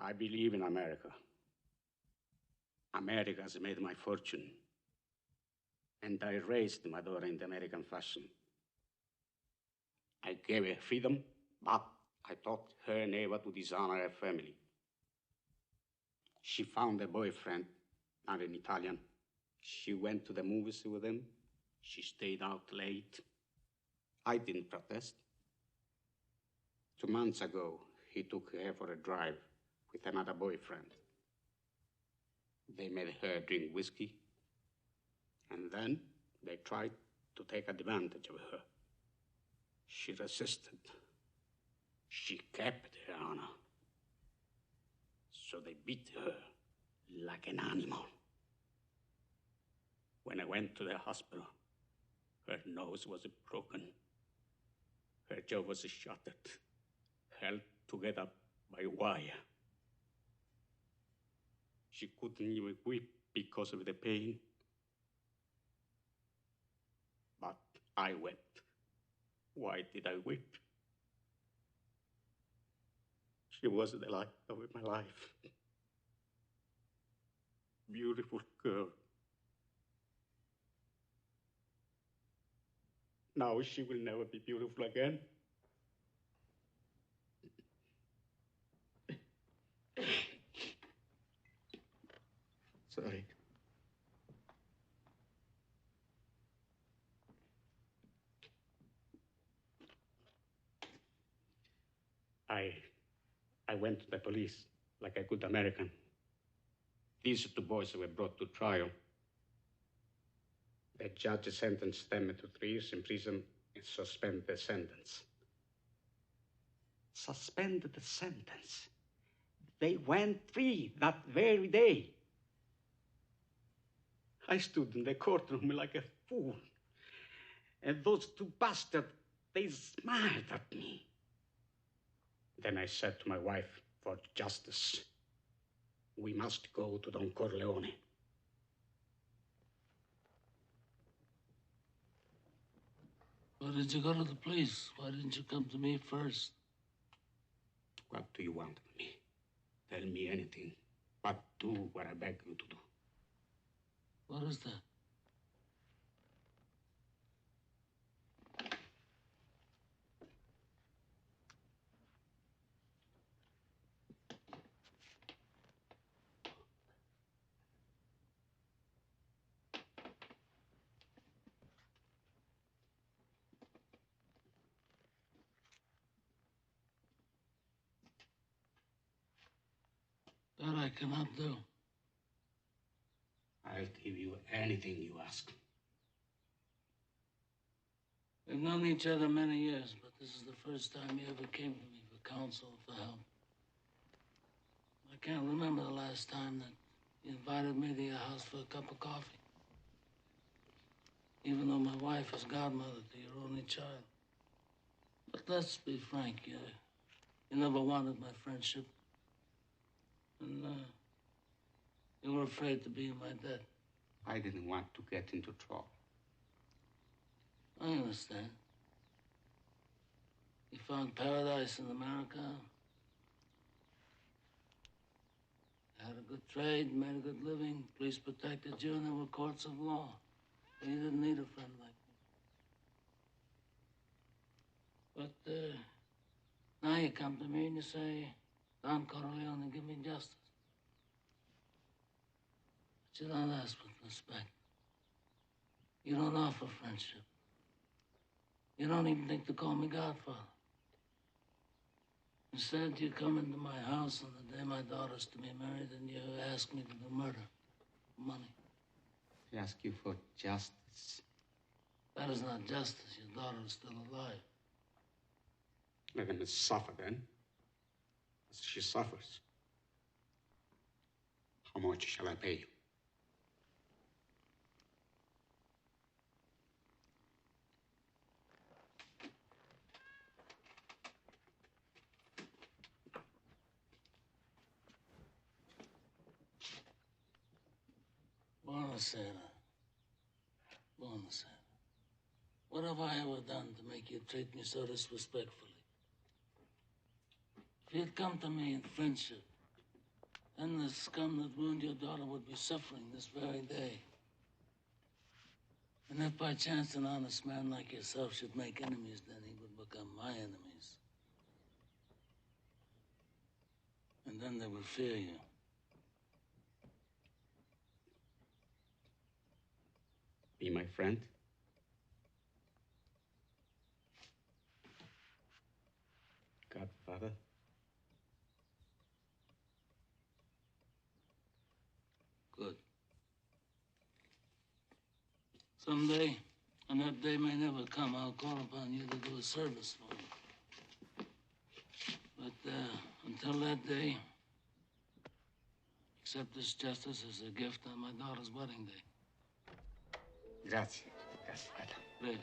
I believe in America. America has made my fortune. And I raised my daughter in the American fashion. I gave her freedom, but I taught her never to dishonor her family. She found a boyfriend, not an Italian. She went to the movies with him. She stayed out late. I didn't protest. 2 months ago, he took her for a drive with another boyfriend. They made her drink whiskey, and then they tried to take advantage of her. She resisted. She kept her honor. So they beat her like an animal. When I went to the hospital, her nose was broken. Her jaw was shattered, held together by wire. She couldn't even weep because of the pain. But I wept. Why did I weep? She was the light of my life. Beautiful girl. Now she will never be beautiful again. Sorry. I went to the police like a good American. These 2 boys were brought to trial. The judge sentenced them to 3 years in prison and suspended the sentence. Suspended the sentence? They went free that very day. I stood in the courtroom like a fool. And those 2 bastards, they smiled at me. Then I said to my wife, for justice, we must go to Don Corleone. Why did you go to the police? Why didn't you come to me first? What do you want of me? Tell me anything, but do what I beg you to do. What is that? That I cannot do. I'll give you anything you ask. We've known each other many years, but this is the first time you ever came to me for counsel, for help. I can't remember the last time that you invited me to your house for a cup of coffee. Even though my wife is godmother to your only child. But let's be frank, you never wanted my friendship. And you were afraid to be in my debt. I didn't want to get into trouble. I understand. You found paradise in America. You had a good trade, made a good living. Police protected you, and there were courts of law. But you didn't need a friend like me. But now you come to me and you say, Don Corleone, give me justice. But you don't ask with respect. You don't offer friendship. You don't even think to call me Godfather. Instead, you come into my house on the day my daughter's to be married and you ask me to do murder for money. I ask you for justice. That is not justice. Your daughter is still alive. Let him suffer then, as she suffers. How much shall I pay you? Buonasera. Buonasera. What have I ever done to make you treat me so disrespectfully? If you'd come to me in friendship, then the scum that ruined your daughter would be suffering this very day. And if by chance an honest man like yourself should make enemies, then he would become my enemies. And then they would fear you. Be my friend? Godfather? Good. Someday, and that day may never come, I'll call upon you to do a service for me. But until that day, accept this justice as a gift on my daughter's wedding day. Grazie, Godfather. Prego.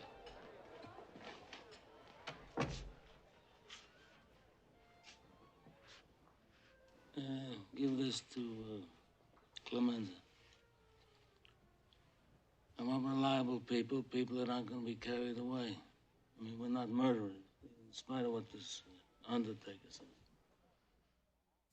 Give this to Clemenza. I want reliable people, people that aren't going to be carried away. I mean, we're not murderers, in spite of what this undertaker says.